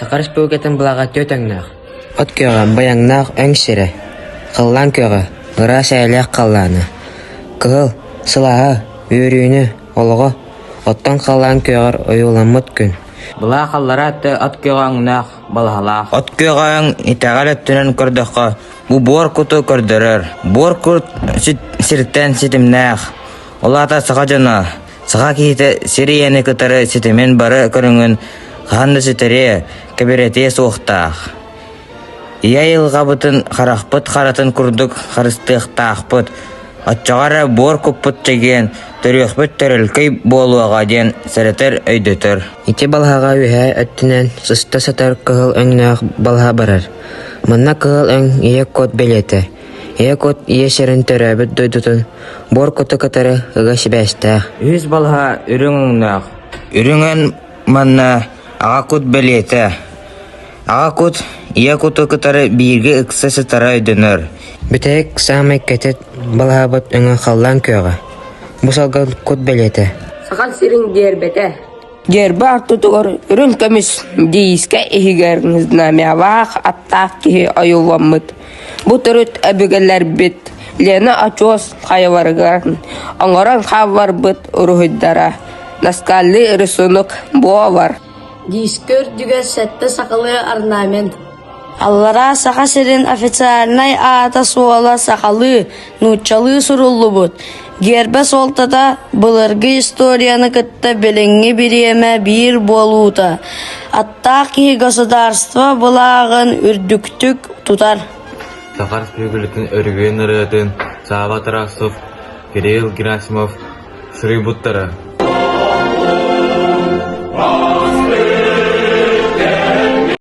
Сақар Республикатын бұлаға төтіңнақ. От көға баяңнақ өңсірі. Қыллан көға ұра сәйлек қалланы. Кығыл, сылағы, үйрүйіні, олығы. Оттан қаллан көғір ойуламыт күн. Бұла қаллара атты от көғаңнақ балғалақ. От көғаң итағал өттінен көрдіққа. Бұ бор күті көрдірір. Бор күт сірттен сетімнақ. Олата сыға жана. Сыға кейті сирияны күтірі сетімен бары көріңін қанды сетірі кәберете соқтақ. Ия елға бұтын қарақпыт қаратын күрдік қарыстықтақ бұт. Атчағары бор күппіт жеген түріқпіт түрілкей болуға ден сәрітер өйдетір. Ите балғаға үйә өттінен сұста сатар кығыл өңнақ балға барар. Мұнна кығыл өң ие код белеті. Ие код ие шерін түрәбіт дойдутын бор коты катары ұға шібәстәқ. Үз балға үріңнақ. Үріңін манна аға код белеті. Аға код ие коты катары бейірге үксі сатара өйдінір. Бүтәйік самай кәтет балғабыт өңі қаллан көға. Бұсалған код белеті. Сақал сирин дербете. Дербі артутығыр үрін көміс дейіске ехігеріңіз намявақ аттақ кеге айуламыд. Бұ түріт әбігілер бет. Лені ачуыз қайварғарын. Аңыран қавар бұт ұрығыддара. Наскалли ұрысынық бұа бар. Дискөр дүге сәтті сақалы орнамент. Аллара сақа сирин официальнай ата суала сақалы, нучалы суруллу бұд. Гербе солтада бұлырғы историяны кітті біліңі біреме бір болуыда. Аттақ ки государство бұлағын үрдіктік тұтар. Сақар Республикатын өрген ұрыдың Саба Тарасов, Кирилл Герасимов, Шырый бұттары.